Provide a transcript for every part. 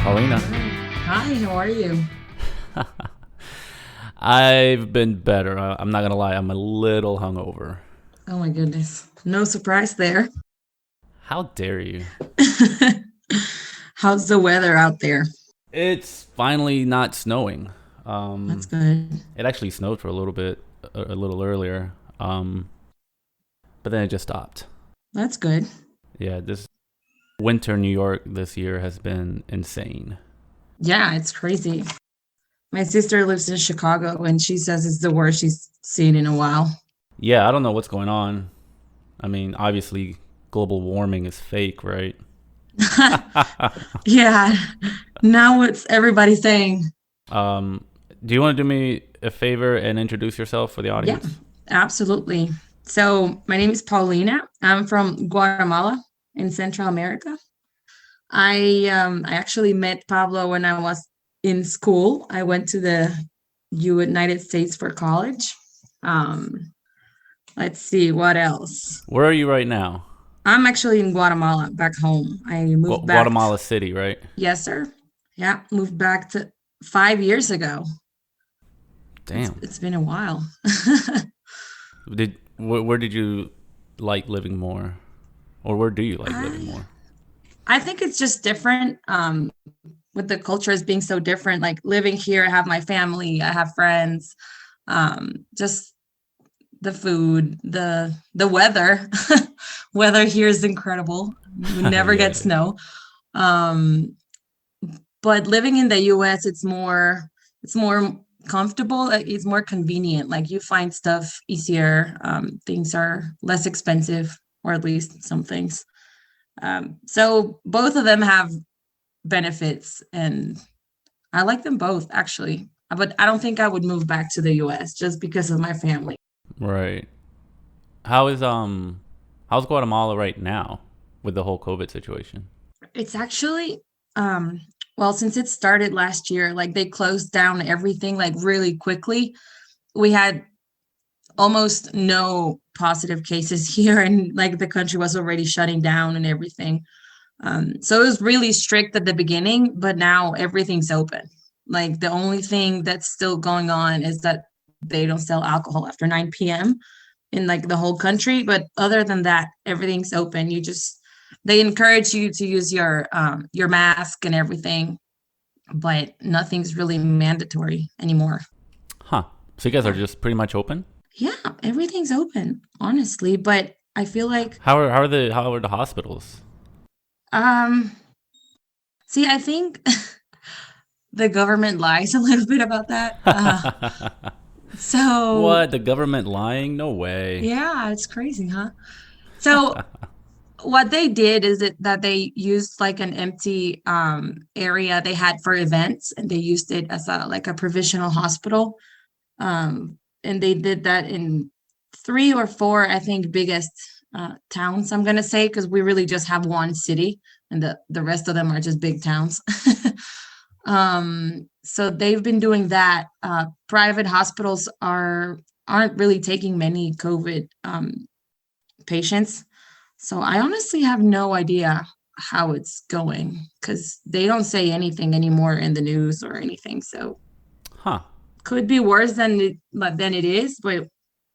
Paulina. Hi, how are you? I've been better. I'm not gonna lie. I'm a little hungover. Oh my goodness. No surprise there. How dare you? How's the weather out there? It's finally not snowing. That's good. It actually snowed for a little bit, a little earlier. But then it just stopped. That's good. Yeah, this winter in New York this year has been insane. Yeah, it's crazy. My sister lives in Chicago and she says it's the worst she's seen in a while. Yeah, I don't know what's going on. I mean, obviously, global warming is fake, right? Yeah, now what's everybody saying? Um, do you want to do me a favor and introduce yourself for the Yeah, audience? absolutely. So, my name is Paulina. I'm from Guatemala in Central America. I actually met Pablo when I was in school. I went to the United States for college. Um, let's see what else. Where are you right now? I'm actually in Guatemala, back home. I moved back. Guatemala City, right? Yes, sir. Yeah, moved back to 5 years ago. It's Damn. it's been a while. Where did you like living more, or where do you like living I more? I think it's just different. With the cultures being so different, like living here, I have my family, I have friends. Just the food, the weather. Weather here is incredible. We never get Yeah. snow. Um, but living in the US, it's more comfortable. It's more convenient. Like you find stuff easier. Things are less expensive, or at least some things. So both of them have benefits, and I like them both actually. But I don't think I would move back to the US just because of my family. Right. How is how's Guatemala right now with the whole COVID situation? It's actually um well, since it started last year, like they closed down everything like really quickly. We had almost no positive cases here, and like the country was already shutting down and everything. So it was really strict at the beginning, but now everything's open. Like the only thing that's still going on is that they don't sell alcohol after 9 p.m. in like the whole country. But other than that, everything's open. They encourage you to use your mask and everything, but nothing's really mandatory anymore. Huh. So you guys are Yeah. just pretty much open? Yeah, everything's open, honestly. But I feel like How are the hospitals? um see, I think the government lies a little bit about that. So What? The government lying? No way. yeah, it's crazy, huh? So what they did is that they used like an empty area they had for events, and they used it as a provisional hospital. And they did that in three or four, I think, biggest towns, I'm gonna say, because we really just have one city, and the rest of them are just big towns. So they've been doing that. Private hospitals aren't really taking many COVID patients. So I honestly have no idea how it's going because they don't say anything anymore in the news or anything. So Huh. could be worse than it is, but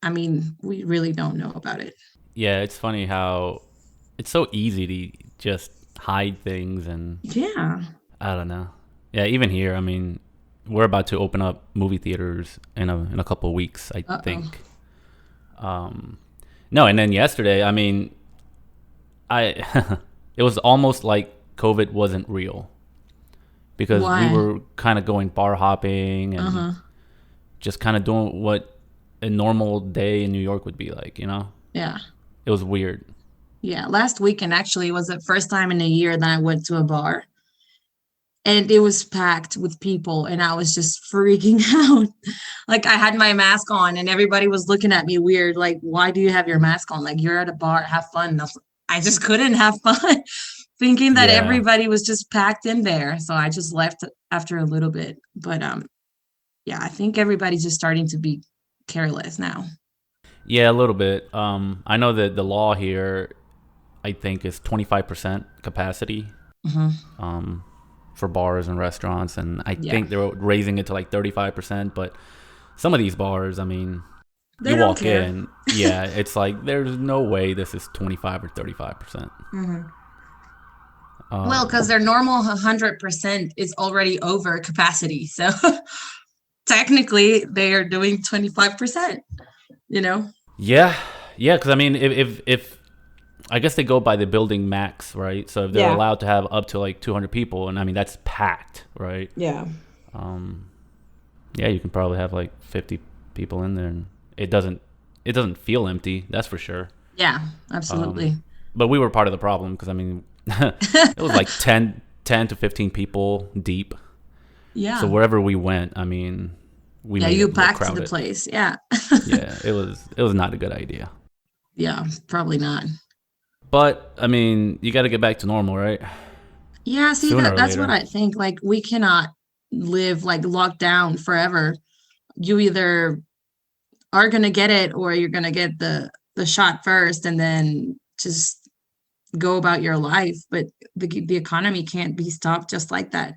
I mean, we really don't know about it. Yeah, it's funny how it's so easy to just hide things and Yeah. I don't know. Yeah, even here, I mean, we're about to open up movie theaters in a couple of weeks, I Uh-oh. think. Um, no, and then yesterday, I mean, I it was almost like COVID wasn't real because we Why? were kind of going bar hopping and Uh-huh. just kind of doing what a normal day in New York would be like, you know? Yeah. It was weird. Yeah. Last weekend actually was the first time in a year that I went to a bar, and it was packed with people, and I was just freaking out. Like I had my mask on and everybody was looking at me weird, like, why do you have your mask on? Like you're at a bar, have fun. And I just couldn't have fun, thinking that Yeah. everybody was just packed in there. So I just left after a little bit. But yeah, I think everybody's just starting to be careless now. Yeah, a little bit. I know that the law here, I think, is 25% capacity Hmm. um, for bars and restaurants, and I Yeah. think they're raising it to like 35%. But some of these bars, I mean, They you don't walk care. in, yeah, it's like there's no way this is 25 or 35%. Hmm. Well, Um, because their normal 100% is already over capacity. So technically they are doing 25%, you know? yeah, yeah, because I mean, if I guess they go by the building max, right? So if they're Yeah. allowed to have up to like 200 people, and I mean that's packed, right? Yeah. Um, yeah, you can probably have like 50 people in there, and it doesn't it doesn't feel empty. That's for sure. Yeah, absolutely. But we were part of the problem because I mean, it was like ten to 15 people deep. So Yeah. wherever we went, I mean, we Yeah, made you it look packed the crowded. place. Yeah. Yeah, it was not a good idea. Yeah, probably not. But I mean, you got to get back to normal, right? Yeah, see Sooner that or that's what later. I think. Like we cannot live like locked down forever. You either are gonna get it or you're gonna get the shot first and then just go about your life. But the economy can't be stopped just like that.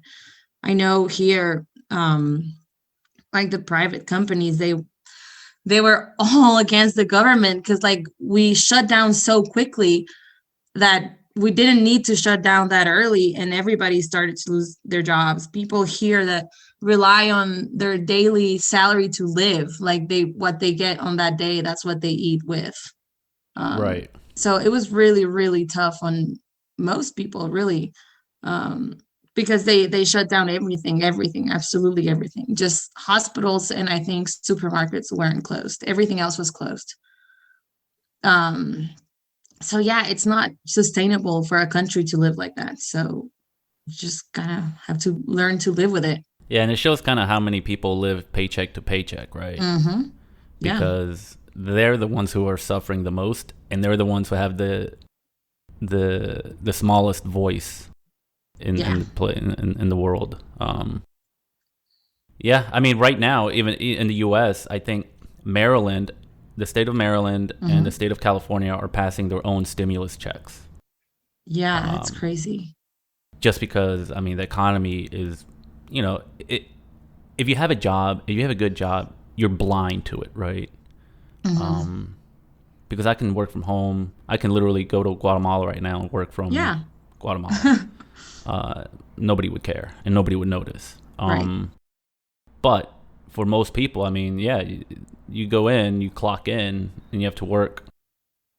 I know here, like the private companies, they were all against the government because like we shut down so quickly that we didn't need to shut down that early and everybody started to lose their jobs. People here that rely on their daily salary to live, like they what they get on that day, that's what they eat with. um, Right. so it was really really tough on most people, really, um, because they shut down everything, absolutely everything. Just hospitals and I think supermarkets weren't closed, everything else was closed. um, so yeah, it's not sustainable for a country to live like that. So you just kind of have to learn to live with it. Yeah, and it shows kind of how many people live paycheck to paycheck, right? Mm-hmm. Yeah. Because they're the ones who are suffering the most, and they're the ones who have the smallest voice Yeah. in the world. Yeah, I mean, right now, even in the U.S., I think Maryland, the state of Maryland, and the Mm-hmm. state of California are passing their own stimulus checks. Yeah, it's Um, crazy. just because, I mean, the economy is, you know, if you have a job, if you have a good job, you're blind to it, right? Mm-hmm. Um, because I can work from home. I can literally go to Guatemala right now and work from Yeah. Guatemala. Uh, nobody would care and nobody would notice. Right. But for most people, I mean, yeah, you go in, you clock in, and you have to work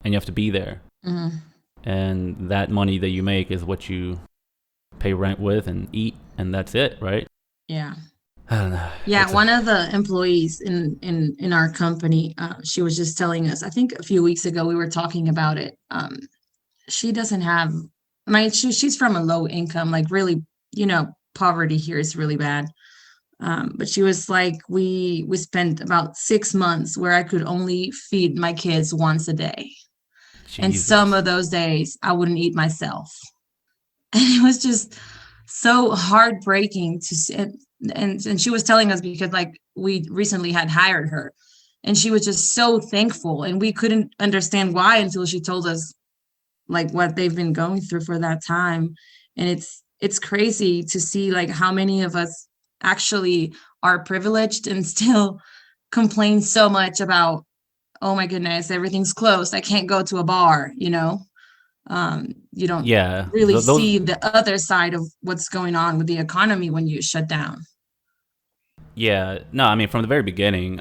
and you have to be there. Mm-hmm. And that money that you make is what you pay rent with and eat, and that's it, right? Yeah. I don't know. Yeah, It's a one of the employees in our company, she was just telling us. I think a few weeks ago we were talking about it. She doesn't have. I mean, she's from a low income, like really, poverty here is really bad. But she was like, we spent about 6 months where I could only feed my kids once a day, and some Jesus. of those days I wouldn't eat myself, and it was just so heartbreaking to see. And she was telling us because like we recently had hired her, and she was just so thankful, and we couldn't understand why until she told us like what they've been going through for that time. And it's crazy to see like how many of us actually are privileged and still complain so much about, oh my goodness, everything's closed, I can't go to a bar, you don't Yeah, really those. see the other side of what's going on with the economy when you shut down. Yeah, no, I mean, from the very beginning,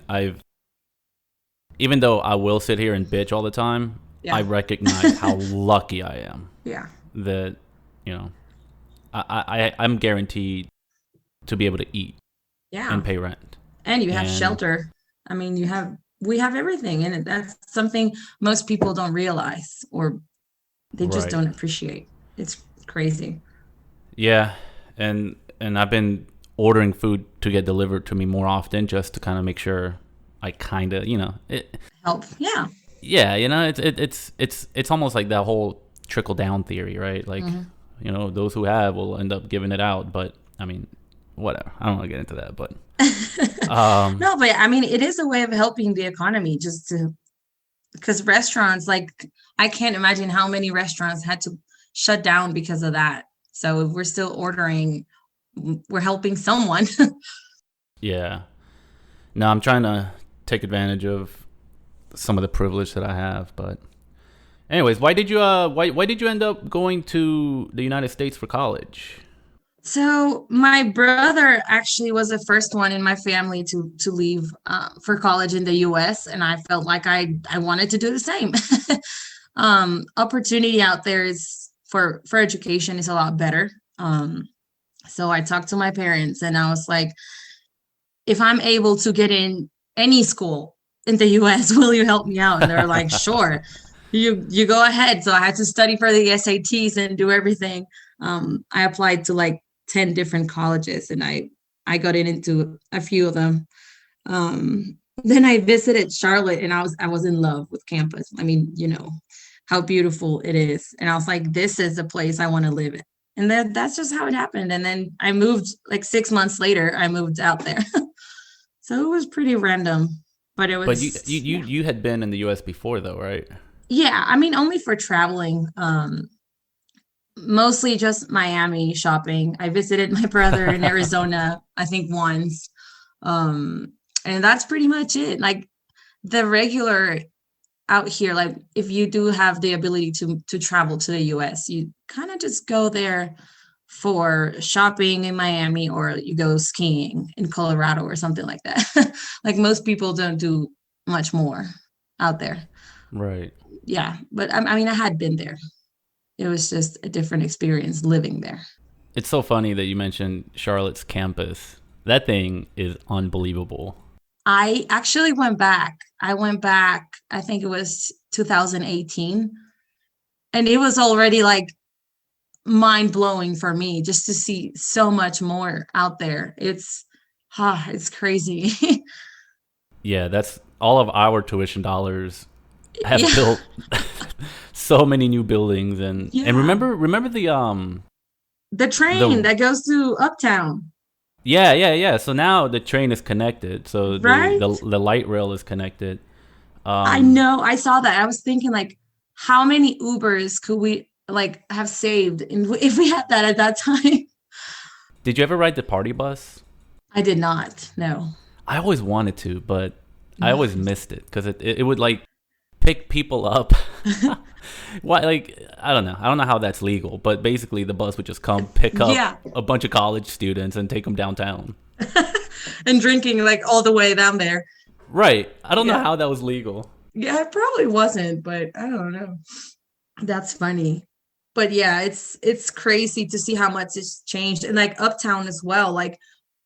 even though I will sit here and bitch all the time, I Yeah. recognize how lucky I am Yeah. that, you know, I'm guaranteed to be able to eat Yeah. and pay rent. And you have And shelter. I mean, we have everything, and that's something most people don't realize, or they just right. don't appreciate. It's crazy. Yeah, and I've been ordering food to get delivered to me more often just to kind of make sure I kind of, Help. Yeah. yeah, it's almost like that whole trickle down theory, right? Like, Hmm. those who have will end up giving it out, but I mean, whatever. I don't want to get into that, but um No, but I mean, it is a way of helping the economy just to, because restaurants, like, I can't imagine how many restaurants had to shut down because of that. So if we're still ordering we're helping someone. Yeah. No, I'm trying to take advantage of some of the privilege that I have, but anyways, why did you end up going to the United States for college? So my brother actually was the first one in my family to leave for college in the U.S., and I felt like I wanted to do the same. Opportunity out there is for education is a lot better. So I talked to my parents, and I was like, if I'm able to get in any school in the US, will you help me out? And they're like, sure, you go ahead. So I had to study for the SATs and do everything. I applied to like 10 different colleges, and I got into a few of them. Then I visited Charlotte, and I was in love with campus. I mean, how beautiful it is. And I was like, this is a place I want to live in. And that's just how it happened. And then I moved like 6 months later, I moved out there. So it was pretty random, but it But you you was, you, yeah. you had been in the US before though, right? Yeah, I mean, only for traveling. Mostly just Miami shopping. I visited my brother in Arizona, I think once. Um, and that's pretty much it. Like the regular out here, like if you do have the ability to travel to the US, you kind of just go there for shopping in Miami, or you go skiing in Colorado or something like that. Like most people don't do much more out there. Right. Yeah, but I mean, I had been there. It was just a different experience living there. It's so funny that you mentioned Charlotte's campus. That thing is unbelievable. I actually went back. I went back, I think it was 2018, and it was already like mind blowing for me just to see so much more out there. It's crazy. Yeah, that's all of our tuition dollars have Yeah, built so many new buildings, and yeah. remember The train the that goes to Uptown, yeah. So now the train is connected. So right? the light rail is connected. I Um, know. I saw that. I was thinking like, how many Ubers could we like have saved if we had that at that time? did you ever ride the party bus? I did not. No. I always wanted to, but I always Nice. missed it because it would like pick people up. Why? Like I don't know how that's legal, but basically the bus would just come pick up Yeah. a bunch of college students and take them downtown. And drinking like all the way down there. Right. I don't know Yeah. how that was legal. Yeah, it probably wasn't, but I don't know. That's funny. But yeah, it's crazy to see how much it's changed. And like Uptown as well. Like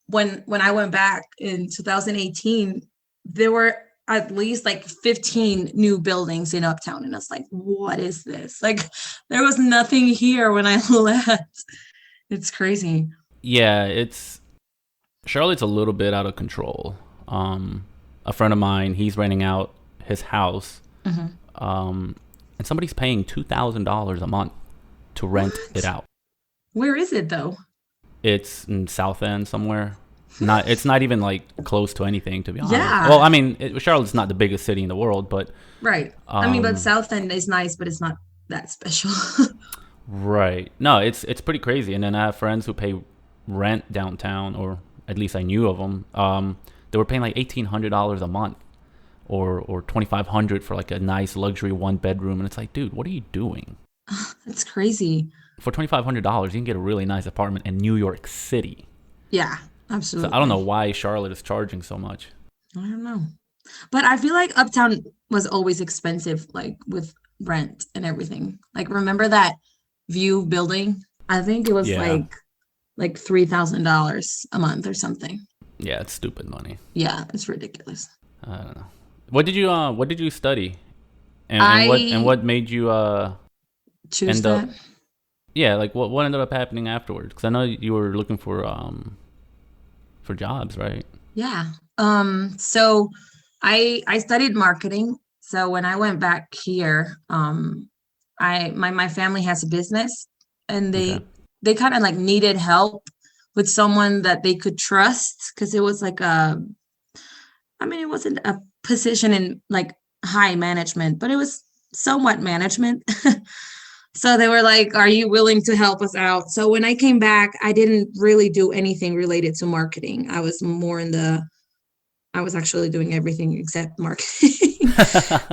when I went back in 2018, there were at least like 15 new buildings in Uptown. And it's like, what is this? Like there was nothing here when I left. It's crazy. Yeah, it's Charlotte's a little bit out of control. A friend of mine, he's renting out his house, Mhm. um, and somebody's paying $2,000 a month to rent it What? out. Where is it though? It's in South End somewhere. Not it's not even like close to anything, to be honest. Well, Yeah, I mean, Charlotte's not the biggest city in the world, but right. I mean, but um, South End is nice, but it's not that special. right. No, it's pretty crazy. And then I have friends who pay rent downtown, or at least I knew of them. They were paying like $1,800 a month, or 2,500 for like a nice luxury one bedroom, and it's like, dude, what are you doing? It's crazy. For $2,500, you can get a really nice apartment in New York City. Yeah, So I don't know absolutely. why Charlotte is charging so much. I don't know. But I feel like Uptown was always expensive, like with rent and everything. Like remember that View building? I think it was Yeah, like $3,000 a month or something. yeah, it's stupid money. Yeah, it's ridiculous. I don't know. What did you study? And I what made you choose end that. up yeah, like what ended up happening afterwards? Because I know you were looking for jobs, right? Yeah. So I studied marketing. So when I went back here, my family has a business, and Okay. they kind of like needed help with someone that they could trust, because it was like I mean, it wasn't a position in like high management, but it was somewhat management. So they were like, "Are you willing to help us out?" So when I came back, I didn't really do anything related to marketing. I was more in the I was actually doing everything except marketing.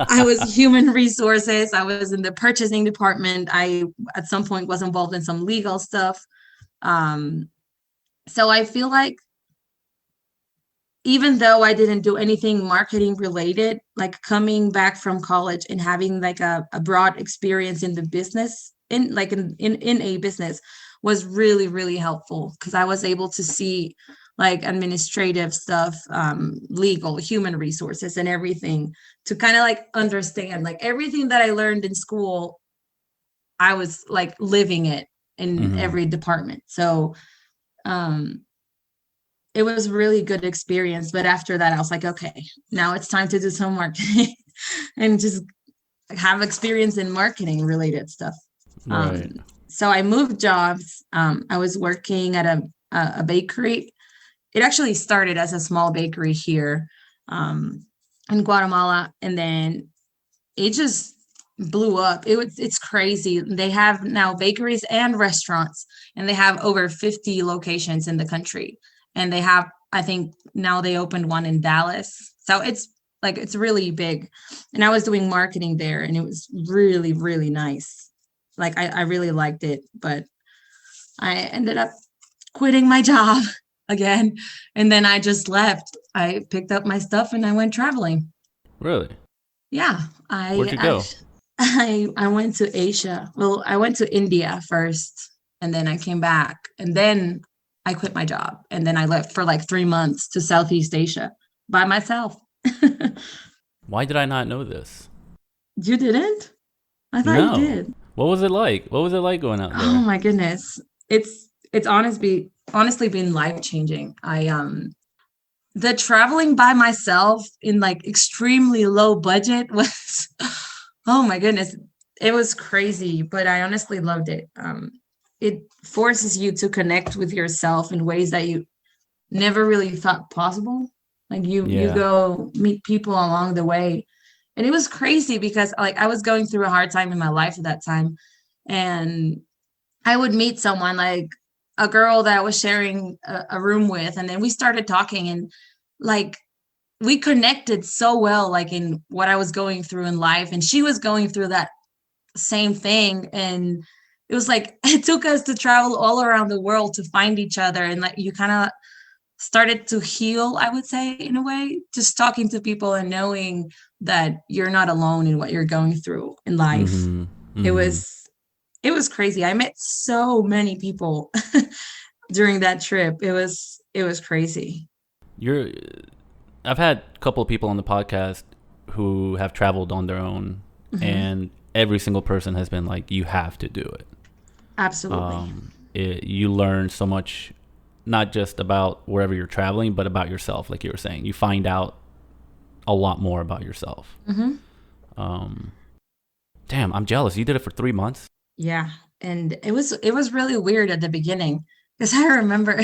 I was human resources. I was in the purchasing department. I, at some point, was involved in some legal stuff. Um, so I feel like even though I didn't do anything marketing related, like coming back from college and having like a broad experience in the business, in a business, was really, really helpful because I was able to see like administrative stuff, legal, human resources, and everything to kind of like understand like everything that I learned in school. I was like living it in Hmm. every department. So um it was really good experience. But after that, I was like, okay, now it's time to do some marketing and just have experience in marketing related stuff. Um, Right. so I moved jobs. I was working at a bakery. It actually started as a small bakery here um, in Guatemala, and then it just blew up. It's crazy. They have now bakeries and restaurants, and they have over 50 locations in the country. And they have, I think now they opened one in Dallas. So it's really big. And I was doing marketing there, and it was really, really nice. Like I really liked it, but I ended up quitting my job again. And then I just left. I picked up my stuff and I went traveling. Really? Yeah, Where'd I you go? actually I went to Asia. Well, I went to India first, and then I came back, and then I quit my job, and then I left for like 3 months to Southeast Asia by myself. Why did I not know this? You didn't? I thought you No. did. What was it like? What was it like going out Oh there? my goodness. It's honestly been life changing. I the traveling by myself in like extremely low budget was oh my goodness, it was crazy, but I honestly loved it. It forces you to connect with yourself in ways that you never really thought possible. Like you Yeah. go meet people along the way, and it was crazy because like I was going through a hard time in my life at that time, and I would meet someone like a girl that I was sharing a room with, and then we started talking, and like we connected so well, like in what I was going through in life, and she was going through that same thing. And it was like it took us to travel all around the world to find each other, and like you kind of started to heal, I would say, in a way, just talking to people and knowing that you're not alone in what you're going through in life. Mm-hmm. It Mm-hmm. was it was crazy. I met so many people during that trip. It was crazy. You're I've had a couple of people on the podcast who have traveled on their own, Hmm. and every single person has been like, "You have to do it." Absolutely. You learn so much, not just about wherever you're traveling, but about yourself. Like you were saying, you find out a lot more about yourself. Hmm. Um, Damn, I'm jealous. You did it for 3 months. Yeah. And it was really weird at the beginning because I remember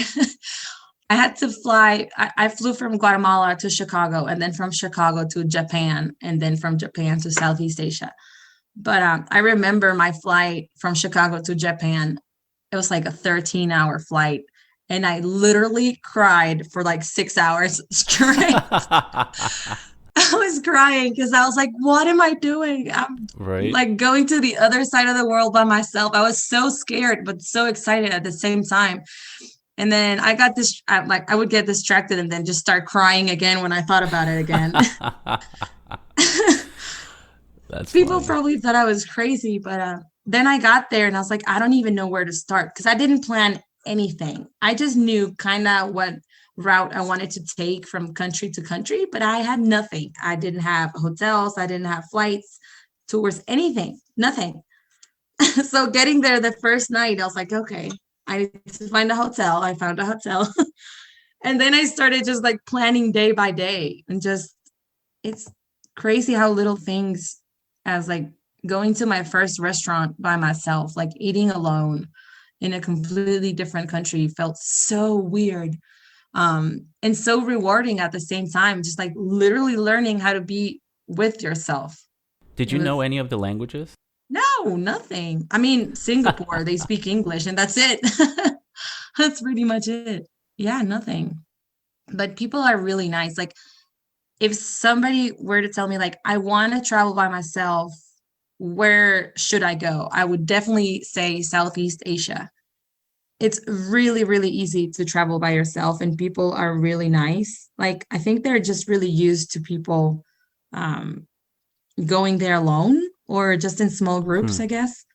I had to fly. I flew from Guatemala to Chicago, and then from Chicago to Japan, and then from Japan to Southeast Asia. But I remember my flight from Chicago to Japan. It was like a 13-hour flight. And I literally cried for like 6 hours straight. I was crying because I was like, what am I doing? I'm Right. like going to the other side of the world by myself. I was so scared, but so excited at the same time. And then I got this, like, I would get distracted and then just start crying again when I thought about it again. That's People funny. probably thought I was crazy, but then I got there and I was like, I don't even know where to start because I didn't plan anything. I just knew kind of what route I wanted to take from country to country, but I had nothing. I didn't have hotels, I didn't have flights, tours, anything, nothing. So getting there the first night, I was like, okay, I need to find a hotel. I found a hotel. And then I started just like planning day by day and just it's crazy how little things as like going to my first restaurant by myself, like eating alone in a completely different country felt so weird. And so rewarding at the same time, just like literally learning how to be with yourself. Did It you know was any of the languages? No, nothing. I mean, Singapore, they speak English and that's it. That's pretty much it. Yeah, nothing. But people are really nice. Like if somebody were to tell me like I want to travel by myself, where should I go? I would definitely say Southeast Asia. It's really, really easy to travel by yourself and people are really nice. Like I think they're just really used to people um going there alone or just in small groups, Hmm. I guess.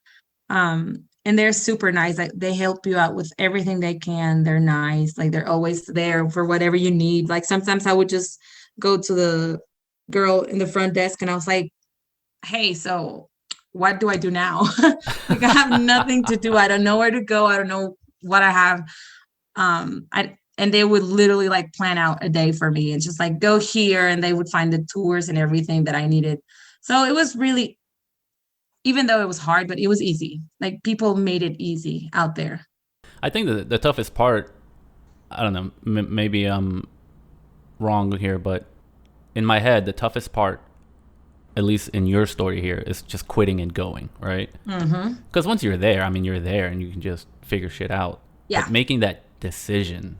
And they're super nice. Like they help you out with everything they can. They're nice. Like they're always there for whatever you need. Like sometimes I would just go to the girl in the front desk and I was like, "Hey, so what do I do now?" Like I have nothing to do. I don't know where to go. I don't know what I have. I and they would literally like plan out a day for me and just like go here and they would find the tours and everything that I needed. So it was really, even though it was hard, but it was easy. Like people made it easy out there. I think the toughest part, I don't know, maybe I'm wrong here, but in my head, the toughest part, at least in your story here, is just quitting and going, right? Mm-hmm. Because once you're there, I mean, you're there and you can just figure shit out. But Yeah, making that decision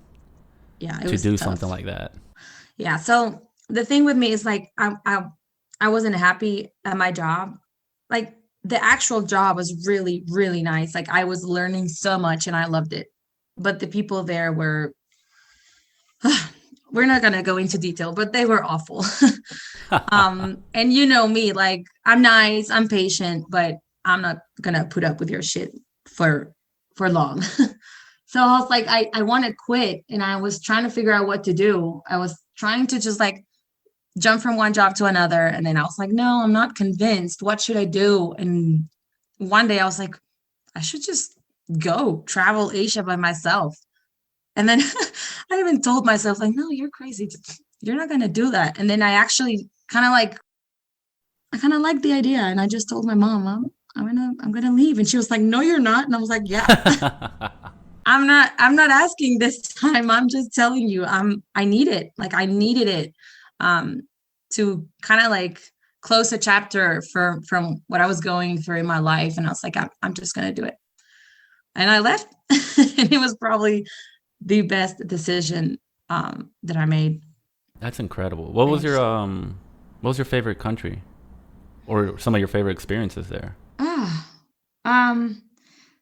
yeah, it to was do something tough. like that. Yeah. So the thing with me is like I wasn't happy at my job. Like the actual job was really, really nice. Like I was learning so much and I loved it. But the people there were we're not gonna go into detail, but they were awful. And you know me, like I'm nice, I'm patient, but I'm not gonna put up with your shit for long. So I was like, I want to quit, and I was trying to figure out what to do. I was trying to just like jump from one job to another, and then I was like, no, I'm not convinced. What should I do? And one day I was like, I should just go travel Asia by myself. And then I even told myself, like, no, you're crazy. You're not gonna do that. And then I actually kind of like I kind of liked the idea. And I just told my mom, I'm gonna leave. And she was like, no, you're not. And I was like, yeah, I'm not asking this time. I'm just telling you, I need it. Like I needed it um to kind of like close a chapter from what I was going through in my life. And I was like, I'm just gonna do it. And I left. And it was probably the best decision that I made. That's incredible. Thanks. What was your favorite country, or some of your favorite experiences there? Ah, um,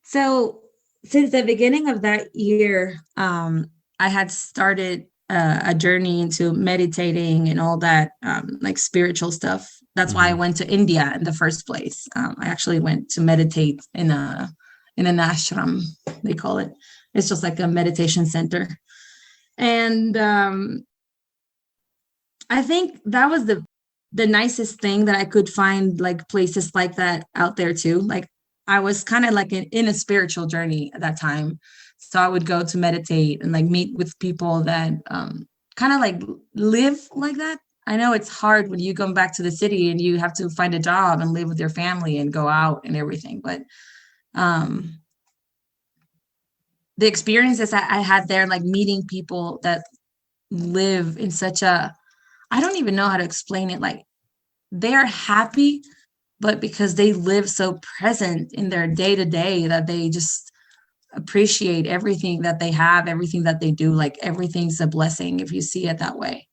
so since the beginning of that year, I had started a journey into meditating and all that, like spiritual stuff. That's why I Hmm. went to India in the first place. I actually went to meditate in an ashram, they call it. It's just like a meditation center. And I think that was the nicest thing that I could find like places like that out there too. Like I was kind of like in a spiritual journey at that time. So I would go to meditate and like meet with people that kind of like live like that. I know it's hard when you come back to the city and you have to find a job and live with your family and go out and everything. But um the experiences that I had there, like meeting people that live in such a, I don't even know how to explain it. Like they're happy, but because they live so present in their day to day that they just appreciate everything that they have, everything that they do. Like everything's a blessing if you see it that way.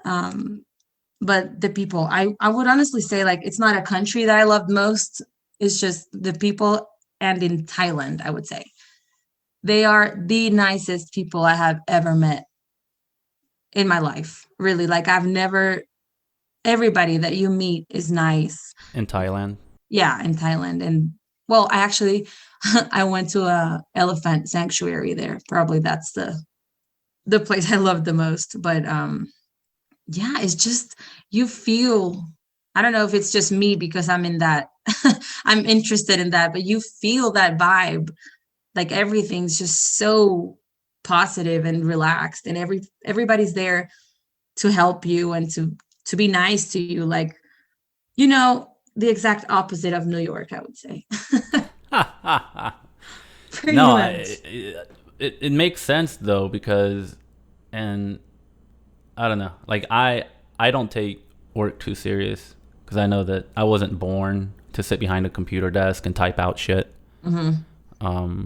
Um, but the people, I would honestly say like it's not a country that I loved most. It's just the people. And in Thailand, I would say they are the nicest people I have ever met in my life. Really, like I've never, everybody that you meet is nice. In Thailand. Yeah, in Thailand. And well, I actually I went to a elephant sanctuary there. Probably that's the place I love the most. But yeah, it's just you feel, I don't know if it's just me because I'm in that I'm interested in that, but you feel that vibe. Like everything's just so positive and relaxed and everybody's there to help you and to be nice to you. Like, you know, the exact opposite of New York, I would say. Pretty No, much. it makes sense though, because, and I don't know, like I don't take work too serious because I know that I wasn't born to sit behind a computer desk and type out shit. Mm-hmm.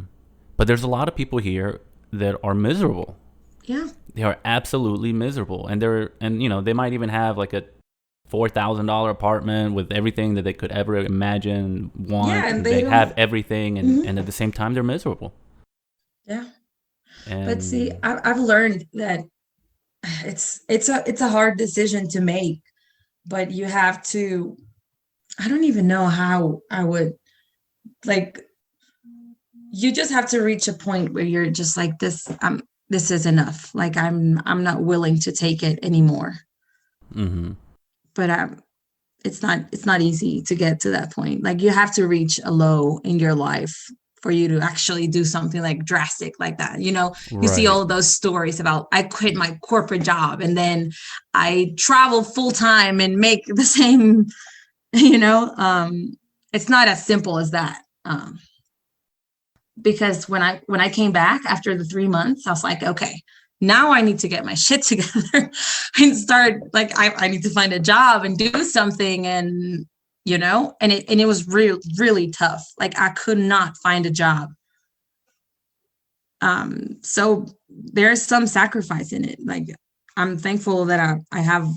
But there's a lot of people here that are miserable. Yeah. They are absolutely miserable, and they might even have like a $4,000 apartment with everything that they could ever imagine, want. Yeah, and And they they don't. have everything, and, Mhm. and at the same time, they're miserable. Yeah. But see, And I've learned that it's a hard decision to make, but you have to. I don't even know how I would like. You just have to reach a point where you're just like this. This is enough. Like I'm not willing to take it anymore. hmm But it's not easy to get to that point. Like you have to reach a low in your life for you to actually do something like drastic like that. You see right, all those stories about I quit my corporate job and then I travel full time and make the same, you know, it's not as simple as that. Because when I came back after the 3 months, I was like, okay, now I need to get my shit together and start like I need to find a job and do something and it was really tough. Like I could not find a job. So there's some sacrifice in it. Like I'm thankful that I have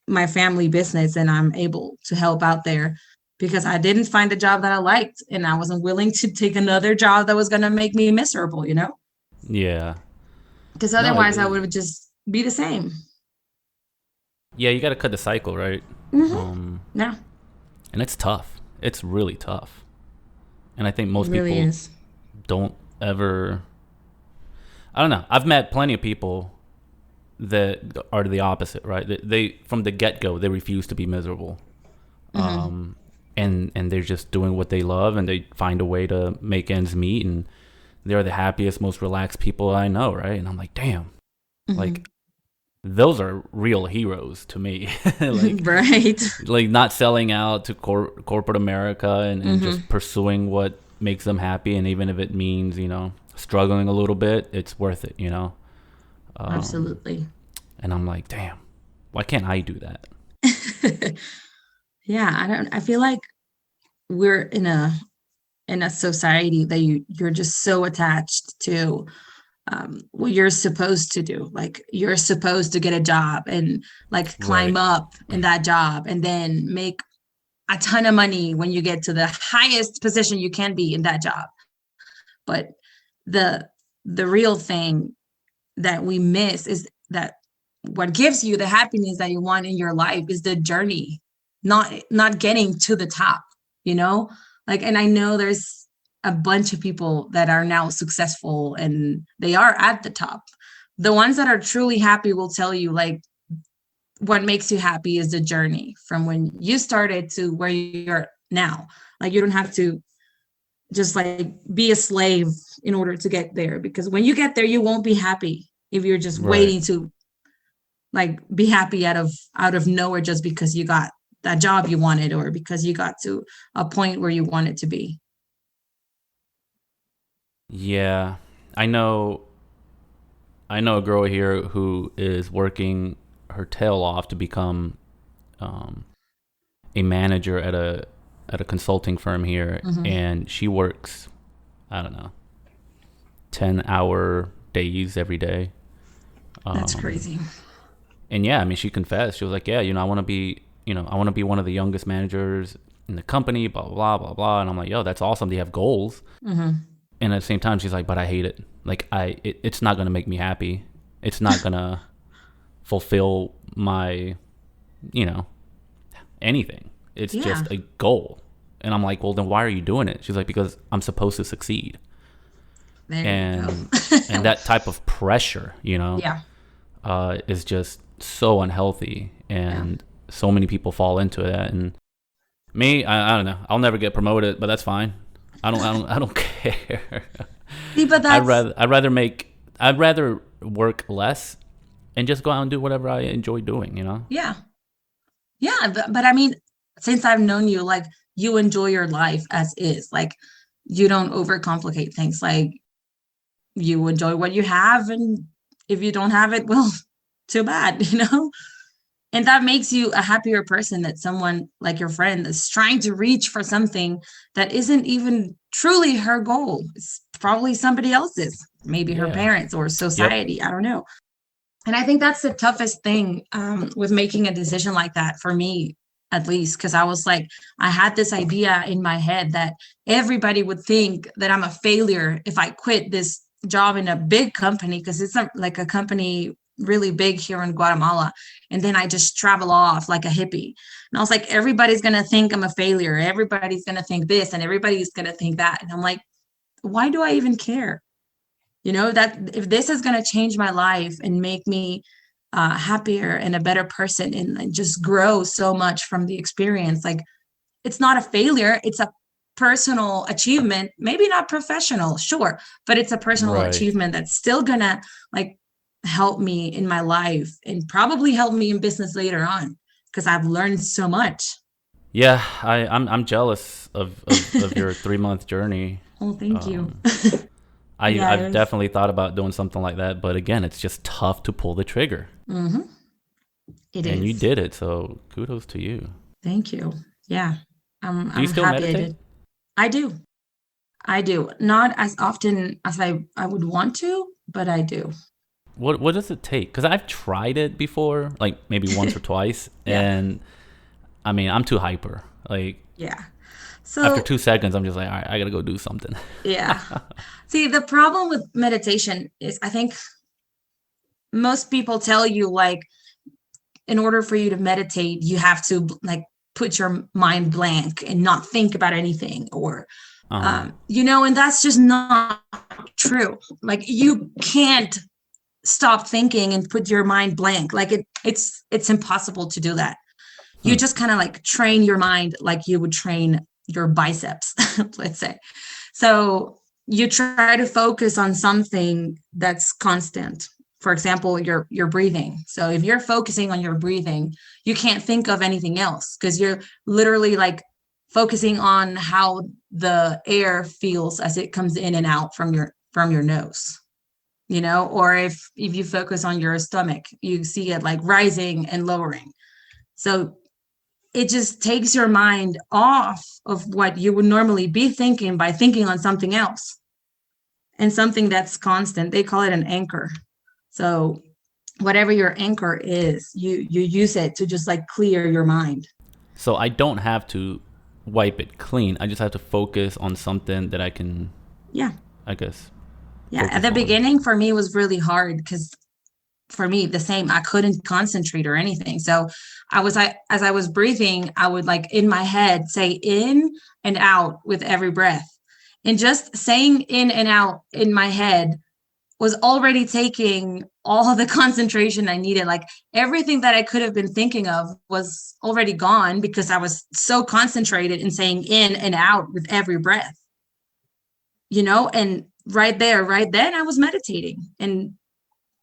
my family business and I'm able to help out there because I didn't find a job that I liked and I wasn't willing to take another job that was going to make me miserable. yeah, Because no, otherwise I would just be the same. yeah, you got to cut the cycle, right? Mm-hmm. Um, Yeah, and it's tough. It's really tough, and I think it most really people is. don't ever. I don't know. I've met plenty of people that are the opposite, right? They from the get go they refuse to be miserable, Mm-hmm. and they're just doing what they love, and they find a way to make ends meet, and they're the happiest, most relaxed people I know, right? And I'm like, damn, Mm-hmm. like those are real heroes to me, like Right. not selling out to corporate America, and Mm-hmm. just pursuing what makes them happy, and even if it means struggling a little bit, it's worth it. Um, Absolutely. and I'm like, damn, why can't I do that? Yeah, I feel like we're in a society that you're just so attached to what you're supposed to do. Like you're supposed to get a job and like climb Right. up in that job and then make a ton of money when you get to the highest position you can be in that job. But the the real thing that we miss is that what gives you the happiness that you want in your life is the journey, not getting to the top, you know? Like, and I know there's a bunch of people that are now successful and they are at the top. The ones that are truly happy will tell you like what makes you happy is the journey from when you started to where you're now. Like you don't have to just like be a slave in order to get there because when you get there you won't be happy if you're just Right. waiting to like be happy out of nowhere just because you got that job you wanted or because you got to a point where you wanted to be. Yeah. I know I know a girl here who is working her tail off to become um, a manager at a consulting firm here, Mm-hmm. and she works, I don't know, 10-hour days every day. That's Um, crazy. and yeah, I mean, she confessed. She was like, yeah, I want to be one of the youngest managers in the company, blah blah blah blah. And I'm like, yo, that's awesome. They have goals. Mm-hmm. And at the same time, she's like, but I hate it. Like it's not gonna make me happy. It's not gonna fulfill my, you know, anything. It's Yeah, just a goal. And I'm like, well, then why are you doing it? She's like, because I'm supposed to succeed. there you And go. that type of pressure, Yeah, is just so unhealthy, yeah. and so many people fall into that. And me, I don't know. I'll never get promoted, but that's fine. I don't care. See, but I'd that's rather I'd rather make I'd rather work less and just go out and do whatever I enjoy doing. yeah, yeah. But I mean, since I've known you, like you enjoy your life as is. Like you don't overcomplicate things. Like you enjoy what you have, and if you don't have it, well, too bad. And that makes you a happier person, that someone like your friend is trying to reach for something that isn't even truly her goal. It's probably somebody else's, maybe her Yeah. parents or Yep. society. I don't know. And I think that's the toughest thing with making a decision like that for me, at least, because I was like, I had this idea in my head that everybody would think that I'm a failure if I quit this job in a big company, because it's like a company really big here in Guatemala. And then I just travel off like a hippie. And I was like, everybody's going to think I'm a failure. Everybody's going to think this and everybody's going to think that. And I'm like, why do I even care? That if this is going to change my life and make me happier and a better person and just grow so much from the experience, like, it's not a failure, it's a personal achievement, maybe not professional, sure, but it's a personal Right. achievement that's still gonna like help me in my life and probably help me in business later on, because I've learned so much. Yeah, I'm jealous of your 3 month journey. Oh, thank you. Um, Yeah, it I've was. definitely thought about doing something like that, but again, it's just tough to pull the trigger. Hmm. It And you is. did it, so kudos to you. Thank you. Yeah, Do you I'm still happy I meditate? did. I do. I do. Not as often as I would want to, but I do. What does it take? Because I've tried it before, like maybe once or twice, Yeah. and I mean I'm too hyper. Like Yeah. after So, 2 seconds, I'm just like, all right, I gotta go do something. yeah. See, the problem with meditation is I think most people tell you, like, in order for you to meditate, you have to like put your mind blank and not think about anything, or Uh, and that's just not true. Like, you can't stop thinking and put your mind blank. Like, it's impossible to do that. You hmm. just kind of like train your mind like you would train your biceps, let's say. So you try to focus on something that's constant. For example, your breathing. So if you're focusing on your breathing, you can't think of anything else, because you're literally like focusing on how the air feels as it comes in and out from your nose. Or if you focus on your stomach, you see it like rising and lowering. So it just takes your mind off of what you would normally be thinking by thinking on something else, and something that's constant. They call it an anchor. So whatever your anchor is, you use it to just like clear your mind. So I don't have to wipe it clean. I just have to focus on something that I can, Yeah. I guess, Yeah. At focus the on. beginning for me was really hard, because for me the same, I couldn't concentrate or anything. So as I was breathing, I would like in my head say in and out with every breath, and just saying in and out in my head was already taking all the concentration I needed. Like, everything that I could have been thinking of was already gone, because I was so concentrated in saying in and out with every breath, and right there, right then, I was meditating. And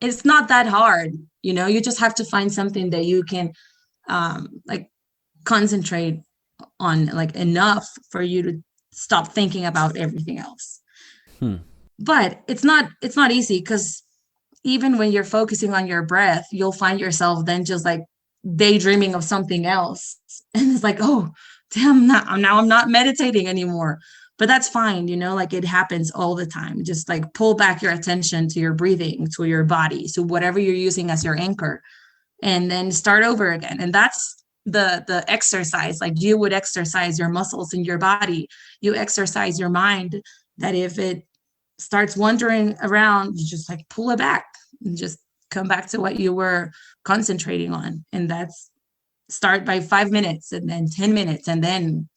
it's not that hard. You just have to find something that you can like concentrate on, like, enough for you to stop thinking about everything else. Hmm. But it's not easy, because even when you're focusing on your breath, you'll find yourself then just like daydreaming of something else. And it's like, oh, damn, now I'm not meditating anymore. But that's fine, like, it happens all the time. Just like pull back your attention to your breathing, to your body, to whatever you're using as your anchor, and then start over again. And that's the exercise. Like, you would exercise your muscles in your body, you exercise your mind, that if it starts wandering around, you just like pull it back and just come back to what you were concentrating on. And that's start by 5 minutes, and then 10 minutes. And then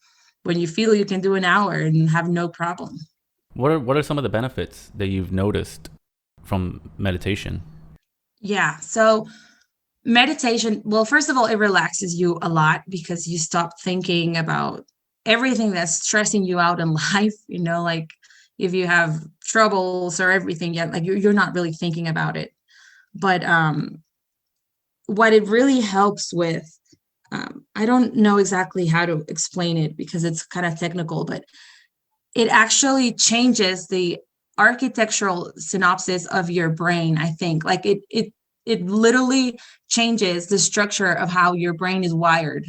when you feel you can do an hour and have no problem. What are some of the benefits that you've noticed from meditation? Yeah. So meditation, well, first of all, it relaxes you a lot, because you stop thinking about everything that's stressing you out in life. Like, if you have troubles or everything, yet like you're not really thinking about it. But what it really helps with, I don't know exactly how to explain it because it's kind of technical, but it actually changes the architectural synopsis of your brain. I think, like, it it literally changes the structure of how your brain is wired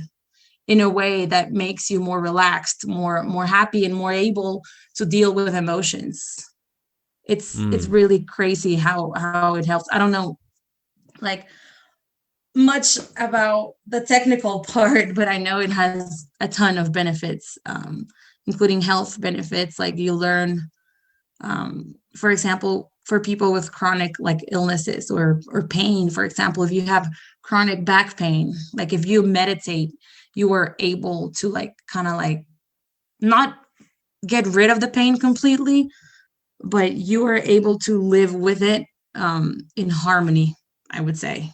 in a way that makes you more relaxed, more happy, and more able to deal with emotions. It's Mm. really crazy how it helps. I don't know like much about the technical part, but I know it has a ton of benefits, including health benefits. Like you learn, for example, for people with chronic like illnesses or pain, for example, if you have chronic back pain, like if you meditate, you are able to like kind of like not get rid of the pain completely, but you are able to live with it in harmony, I would say,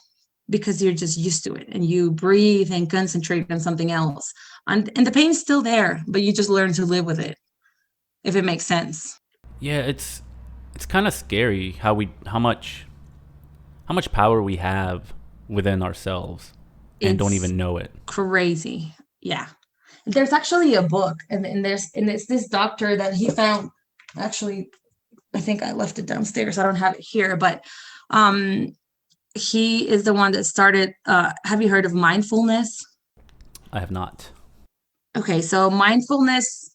because you're just used to it and you breathe and concentrate on something else. And the pain's still there, but you just learn to live with it, if it makes sense. Yeah, it's kind of scary how much power we have within ourselves and don't It's even know it. crazy. Yeah. There's actually a book, and it's this doctor that he found. Actually, I think I left it downstairs. I don't have it here, but um, he is the one that started. Have you heard of mindfulness? I have not. Okay, so mindfulness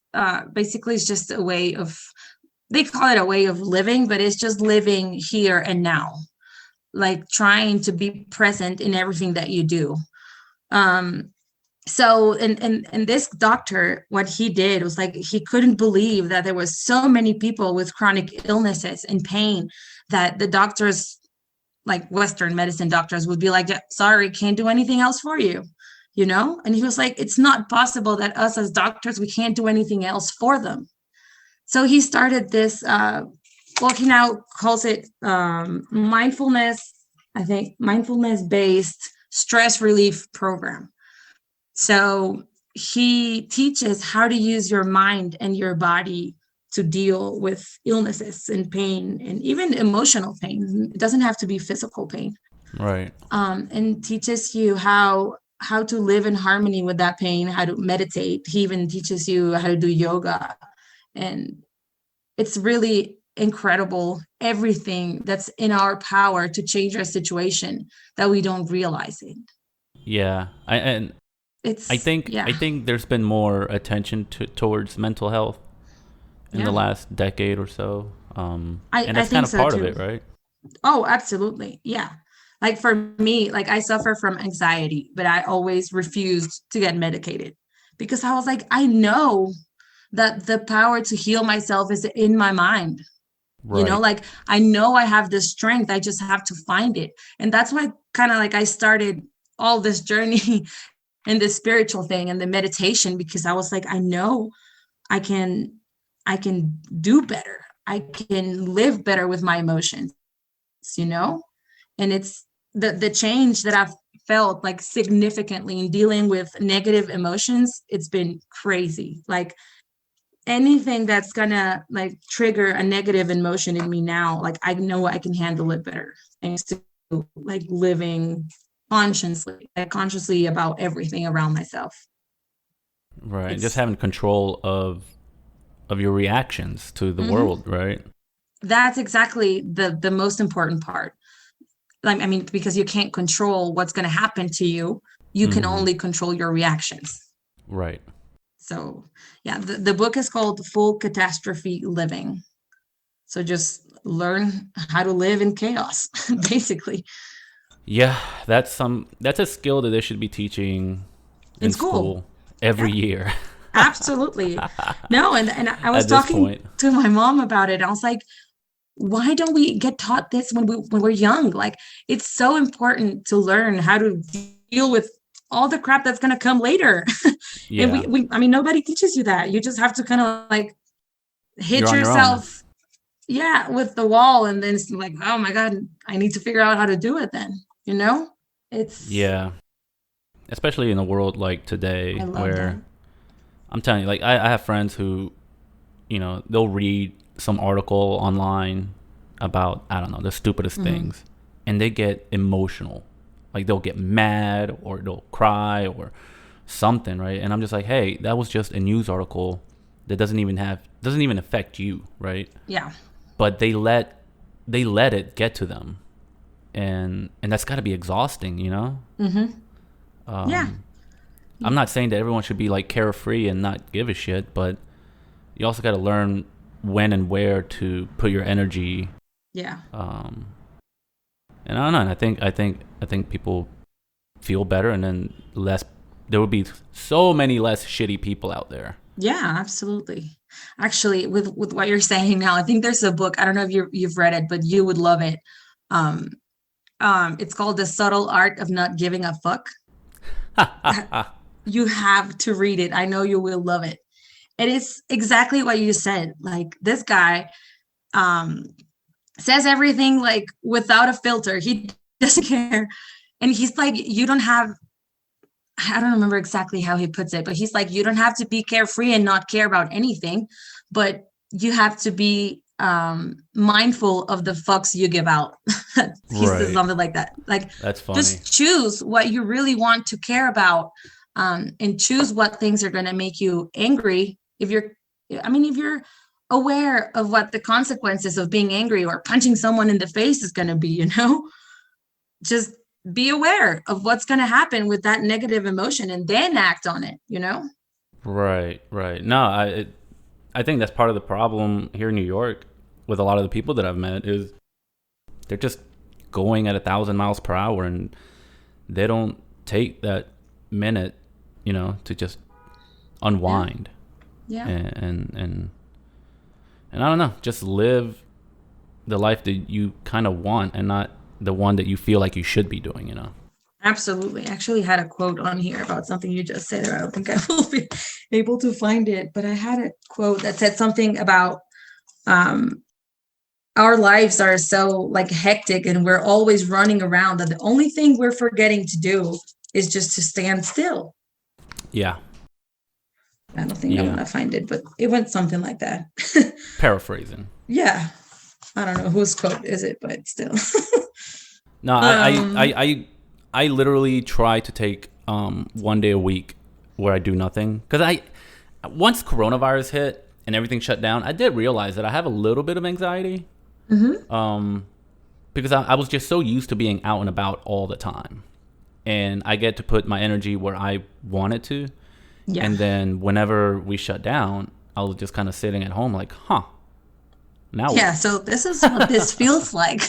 basically is just a way of, they call it a way of living, but it's just living here and now, like trying to be present in everything that you do. Um, so and this doctor, what he did was like he couldn't believe that there was so many people with chronic illnesses and pain that the doctors, like Western medicine doctors, would be like, sorry, can't do anything else for you, you know? And he was like, it's not possible that us as doctors, we can't do anything else for them. So he started this, well, he now calls it mindfulness, I think, mindfulness based stress relief program. So he teaches how to use your mind and your body to deal with illnesses and pain and even emotional pain. It doesn't have to be physical pain. Right. And teaches you how to live in harmony with that pain, how to meditate. He even teaches you how to do yoga, and it's really incredible everything that's in our power to change our situation that we don't realize it. Yeah. It's I yeah, think there's been more attention towards mental health in the yeah. last decade or so. And I that's kind think of so part of too. it, right? Oh, absolutely. Yeah. Like for me, like I suffer from anxiety, but I always refused to get medicated because I was like, I know that the power to heal myself is in my mind. You know, Right. like I know I have this strength. I just have to find it. And that's why kind of like I started all this journey and the spiritual thing and the meditation because I was like, I know I can I can do better. I can live better with my emotions, you know? And it's the change that I've felt like significantly in dealing with negative emotions. It's been crazy. Like anything that's gonna like trigger a negative emotion in me now, like I know I can handle it better thanks to like living consciously, like consciously about everything around myself. Right. Just It's having control of your reactions to the mhm. world, right? That's exactly the most important part. Like, I mean, because you can't control what's going to happen to you, you can Mm-hmm. only control your reactions. Right. So yeah, the book is called Full Catastrophe Living. So just learn how to live in chaos, basically, Yeah, that's a skill that they should be teaching in in school. school every Yeah, year absolutely. No, and I was at this talking point. to my mom about it. I was like, why don't we get taught this when we're young? Like it's so important to learn how to deal with all the crap that's going to come later. And Yeah. we I mean nobody teaches you that. You just have to kind of like You're hit on your own. yourself, yeah, with the wall, and then it's like, oh my god, I need to figure out how to do it then, you know? It's Yeah. Especially in a world like I today love that. where I'm telling you, like I have friends who, they'll read some article online about, I don't know, the stupidest Hmm. things and they get emotional. Like they'll get mad or they'll cry or something, right? And I'm just like, hey, that was just a news article that doesn't even affect you, right? Yeah. But they let it get to them. and that's got to be exhausting, you know. Mm-hmm. Yeah. I'm not saying that everyone should be like carefree and not give a shit, but you also got to learn when and where to put your energy. Yeah. And I don't know. And I think people feel better, and then less. There would be so many less shitty people out there. Yeah, absolutely. Actually, with what you're saying now, I think there's a book. I don't know if you've read it, but you would love it. Um, it's called The Subtle Art of Not Giving a Fuck. You have to read it. I know you will love it. It is exactly what you said. Like this guy um says everything like without a filter. He doesn't care. And he's like, you don't have, I don't remember exactly how he puts it, but he's like, you don't have to be carefree and not care about anything, but you have to be mindful of the fucks you give out. He says something like that. Like, that's funny. Just choose what you really want to care about, and choose what things are going to make you angry. If you're aware of what the consequences of being angry or punching someone in the face is going to be, just be aware of what's going to happen with that negative emotion and then act on it, Right. No, I think that's part of the problem here in New York with a lot of the people that I've met is they're just going at 1,000 miles per hour, and they don't take that minute, to just unwind. Yeah. And I don't know, just live the life that you kind of want and not the one that you feel like you should be doing, Absolutely. I actually had a quote on here about something you just said. I don't think I will be able to find it, but I had a quote that said something about our lives are so like hectic and we're always running around that the only thing we're forgetting to do is just to stand still. Yeah. I don't think I'm going to find it, but it went something like that. Paraphrasing. Yeah. I don't know whose quote is it, but still. No, I literally try to take 1 day a week where I do nothing. Because once coronavirus hit and everything shut down, I did realize that I have a little bit of anxiety. Mm-hmm. Because I was just so used to being out and about all the time. And I get to put my energy where I want it to. Yeah. And then whenever we shut down, I was just kind of sitting at home like, now yeah, so this is what this feels like.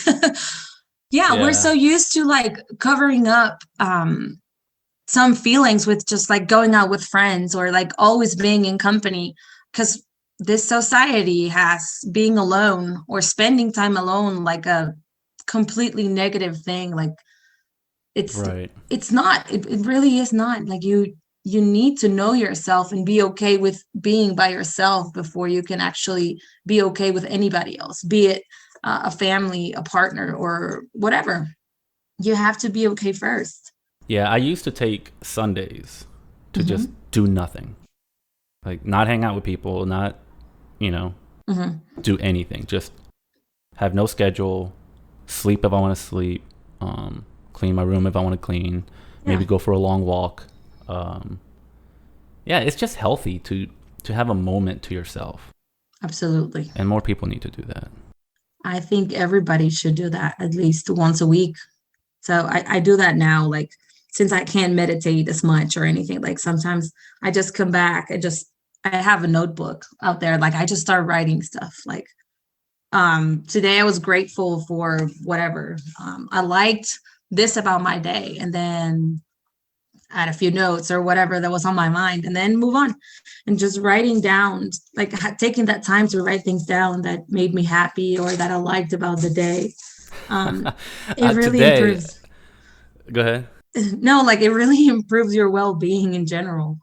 Yeah, we're so used to like covering up some feelings with just like going out with friends or like always being in company, because this society has being alone or spending time alone like a completely negative thing. Like it's not, it really is not. Like you need to know yourself and be okay with being by yourself before you can actually be okay with anybody else, be it a family, a partner, or whatever. You have to be okay first. Yeah, I used to take Sundays to just do nothing. Like not hang out with people, not, do anything. Just have no schedule, sleep if I want to sleep, clean my room if I want to clean, maybe go for a long walk. It's just healthy to have a moment to yourself. Absolutely. And more people need to do that. I think everybody should do that at least once a week. So I do that now, like since I can't meditate as much or anything, like sometimes I just come back and I have a notebook out there. Like I just start writing stuff. Like today I was grateful for whatever. I liked this about my day, and then add a few notes or whatever that was on my mind, and then move on. And just writing down, like taking that time to write things down that made me happy or that I liked about the day. It really improves. Go ahead. No, like it really improves your well-being in general.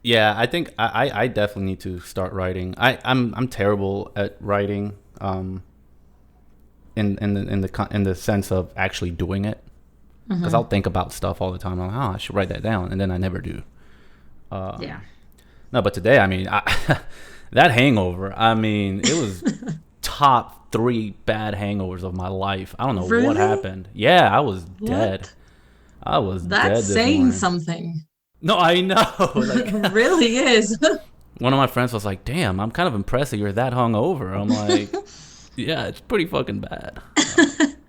Yeah, I think I definitely need to start writing. I'm terrible at writing, in the sense of actually doing it. Because I'll think about stuff all the time. I'm like, I should write that down, and then I never do. No, but today, that hangover, it was top 3 bad hangovers of my life. I don't know what happened. Yeah, I was dead. I was dead this saying morning. Something. No, I know. Like, it really is. One of my friends was like, damn, I'm kind of impressed that you're that hungover. I'm like, yeah, it's pretty fucking bad.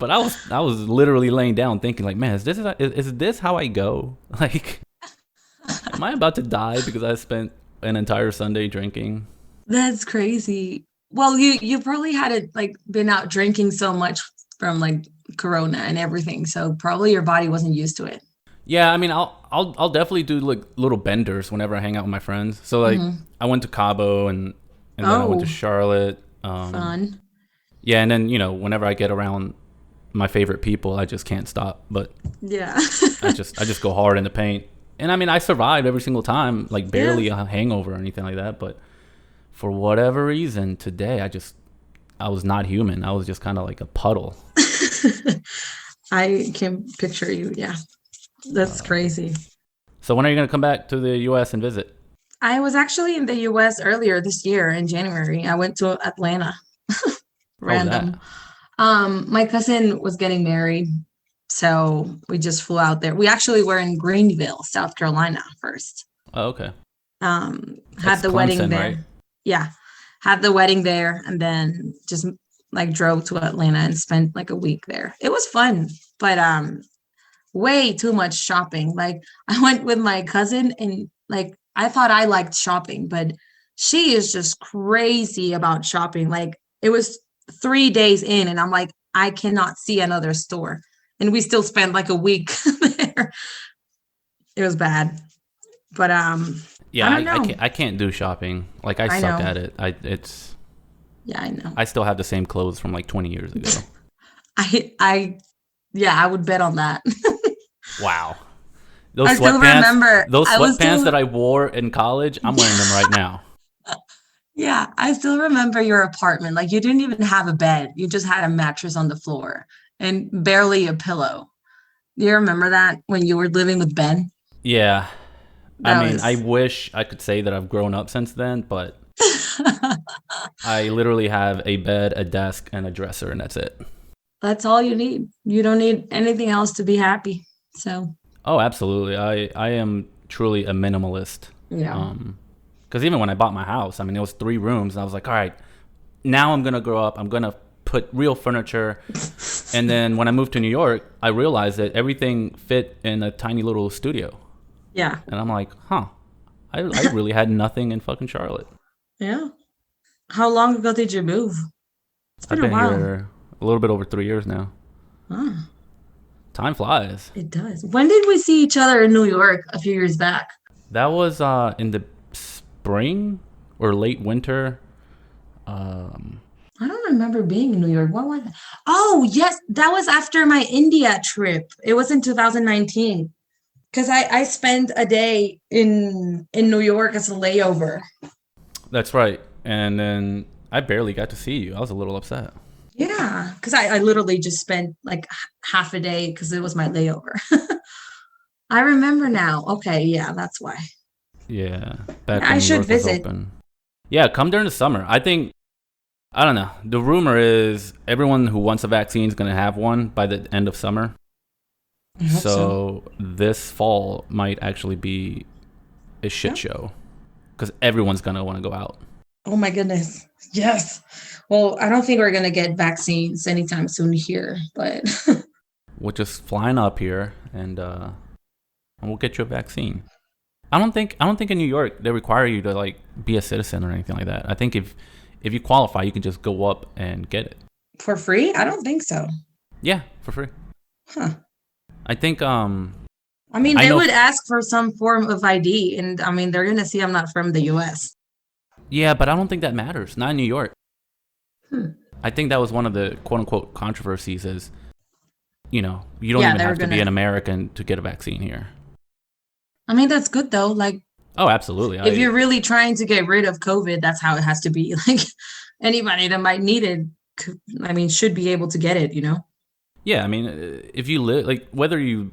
But I was literally laying down thinking like, man, is this how I go? Like, am I about to die because I spent an entire Sunday drinking? That's crazy. Well, you probably hadn't like been out drinking so much from like Corona and everything, so probably your body wasn't used to it. Yeah, I mean, I'll definitely do like little benders whenever I hang out with my friends. So like, I went to Cabo and then I went to Oh, Charlotte. fun. Yeah, and then whenever I get around my favorite people, I just can't stop. But Yeah. I just go hard in the paint. And I mean, I survived every single time, like Yeah. barely a hangover or anything like that. But for whatever reason, today I was not human. I was just kind of like a puddle. I can picture you. Yeah. That's crazy. So when are you gonna come back to the U.S. and visit? I was actually in the US earlier this year in January. I went to Atlanta. How was that? Random. My cousin was getting married, so we just flew out there. We actually were in Greenville, South Carolina first. Oh, okay. Had That's the wedding Clemson, right? there. Yeah, had the wedding there, and then just like drove to Atlanta and spent like a week there. It was fun, but way too much shopping. Like I went with my cousin, and like I thought I liked shopping, but she is just crazy about shopping. Like it was 3 days in, and I'm like, I cannot see another store. And we still spent like a week there. It was bad. But I Yeah, don't I know. can't do shopping. Like I I suck know. at it. Yeah, I know. I still have the same clothes from like 20 years ago. I yeah, I would bet on that. Wow. I Those still sweatpants, remember those I was sweatpants still that I wore in college, I'm wearing them right now. yeah, I still remember your apartment. Like you didn't even have a bed. You just had a mattress on the floor and barely a pillow. Do you remember that when you were living with Ben? Yeah. I That mean, I was wish I could say that I've grown up since then, but I literally have a bed, a desk, and a dresser, and that's it. that's all you need. You don't need anything else to be happy. So, Oh, absolutely. I am truly a minimalist. yeah. Because even when I bought my house, I mean, it was 3 rooms, and I was like, all right, now I'm gonna grow up. I'm gonna put real furniture. And then when I moved to New York, I realized that everything fit in a tiny little studio, Yeah. and I'm like, huh, I really had nothing in fucking Charlotte. Yeah. How long ago did you move? It's been I've a been while. here a little bit over 3 years now. Ah, Time flies. it does. When did we see each other in New York a few years back? That was in the spring or late winter. Um, I don't remember being in New York. What was it? Oh, yes, that was after my India trip. It was in 2019 because I spent a day in New York as a layover. that's right. And then I barely got to see you. I was a little upset. Yeah, because I literally just spent like half a day because it was my layover. I remember now. Okay, yeah, that's why. Yeah, Yeah, back I when New should York was visit open. Yeah, come during the summer. I don't know. The rumor is everyone who wants a vaccine is going to have one by the end of summer. I hope so. So this fall might actually be a Yeah. shit show because everyone's going to want to go out. Oh my goodness. Yes. Well, I don't think we're gonna get vaccines anytime soon here, but We're just flying up here and we'll get you a vaccine. I don't think in New York they require you to like be a citizen or anything like that. I think if you qualify, you can just go up and get it. for free? I don't think so. Yeah, for free. Huh. I think I mean, I they know would ask for some form of ID, and I mean, they're gonna see I'm not from the US. yeah, but I don't think that matters. Not in New York. Hmm. I think that was one of the quote unquote controversies is, you don't Yeah, even they're have to be gonna. an American to get a vaccine here. I mean, that's good though. Like, Oh, absolutely. if you're really trying to get rid of COVID, that's how it has to be. Like, anybody that might need it, I mean, should be able to get it, you know? Yeah, I mean, if you live like whether you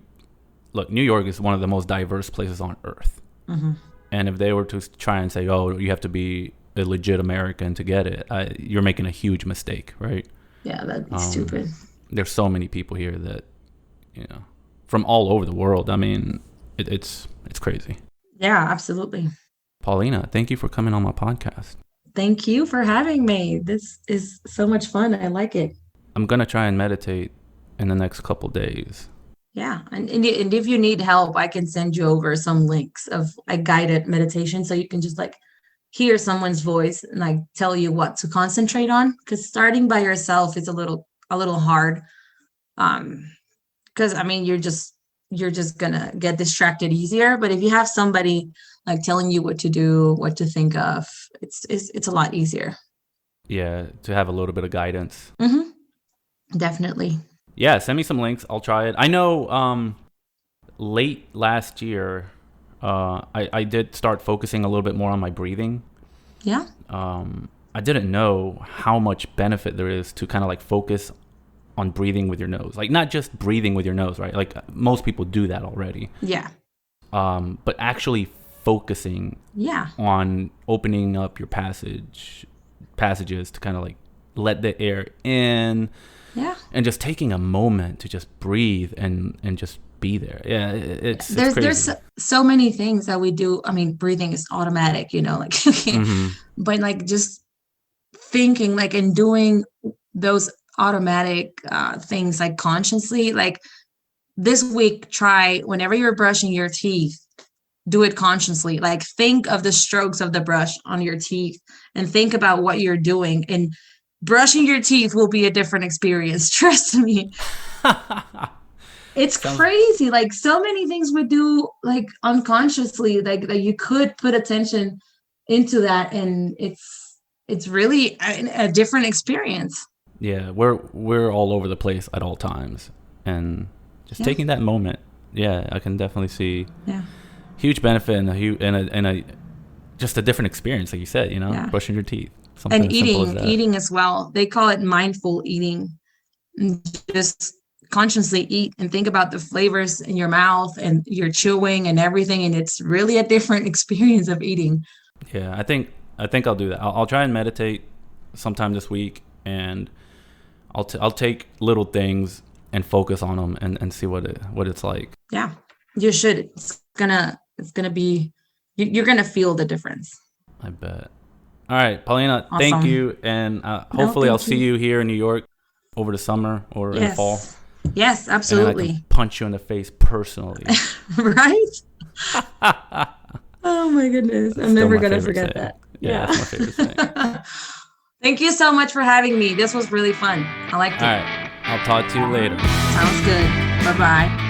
look, New York is one of the most diverse places on earth. Hmm. And if they were to try and say, "Oh, you have to be a legit American to get it," you're making a huge mistake, right? Yeah, that'd be Um, stupid. there's so many people here that, from all over the world. I mean, it's crazy. Yeah, absolutely. Paulina, thank you for coming on my podcast. Thank you for having me. This is so much fun. I like it. I'm gonna try and meditate in the next couple days. Yeah. And if you need help, I can send you over some links of like guided meditation so you can just like hear someone's voice and like tell you what to concentrate on. Because starting by yourself is a little hard. Because I mean you're just gonna get distracted easier. But if you have somebody like telling you what to do, what to think of, it's a lot easier. Yeah, to have a little bit of guidance. Hmm. Definitely. Yeah, send me some links. I'll try it. I know late last year, I did start focusing a little bit more on my breathing. Yeah. I didn't know how much benefit there is to kind of like focus on breathing with your nose. Like not just breathing with your nose, right? Like most people do that already. Yeah. But actually focusing Yeah. on opening up your passages to kind of like let the air in Yeah. and just taking a moment to just breathe and just be there. Yeah, it's There's crazy. so many things that we do. I mean, breathing is automatic, like you can't, Hmm. but like just thinking like and doing those automatic things like consciously, like this week, try whenever you're brushing your teeth, do it consciously. Like think of the strokes of the brush on your teeth and think about what you're doing. And brushing your teeth will be a different experience. Trust me. It's Sounds. crazy. Like so many things we do like unconsciously, like that you could put attention into that, and it's really a different experience. Yeah, we're all over the place at all times, and just Yeah. taking that moment. Yeah, I can definitely see Yeah. huge benefit and a just a different experience, like you said. Yeah. Brushing your teeth, something And as simple as that. eating as well. They call it mindful eating. Just consciously eat and think about the flavors in your mouth and you're chewing and everything. And it's really a different experience of eating. Yeah, I think I'll do that. I'll try and meditate sometime this week, and I'll take little things and focus on them and see what it's like. Yeah, you should. It's gonna be, you're gonna feel the difference. I bet. All right, Paulina, thank Awesome. you, and No, hopefully I'll thank see you. you here in New York over the summer or in the fall, Yes. Yes, and then I can absolutely. punch you in the face personally. Right? Oh my goodness. I'm Still never my gonna favorite forget saying. that. Yeah, Yeah. that's my favorite saying. Thank you so much for having me. This was really fun. I liked All it. right, I'll talk to you later. Sounds good. Bye bye.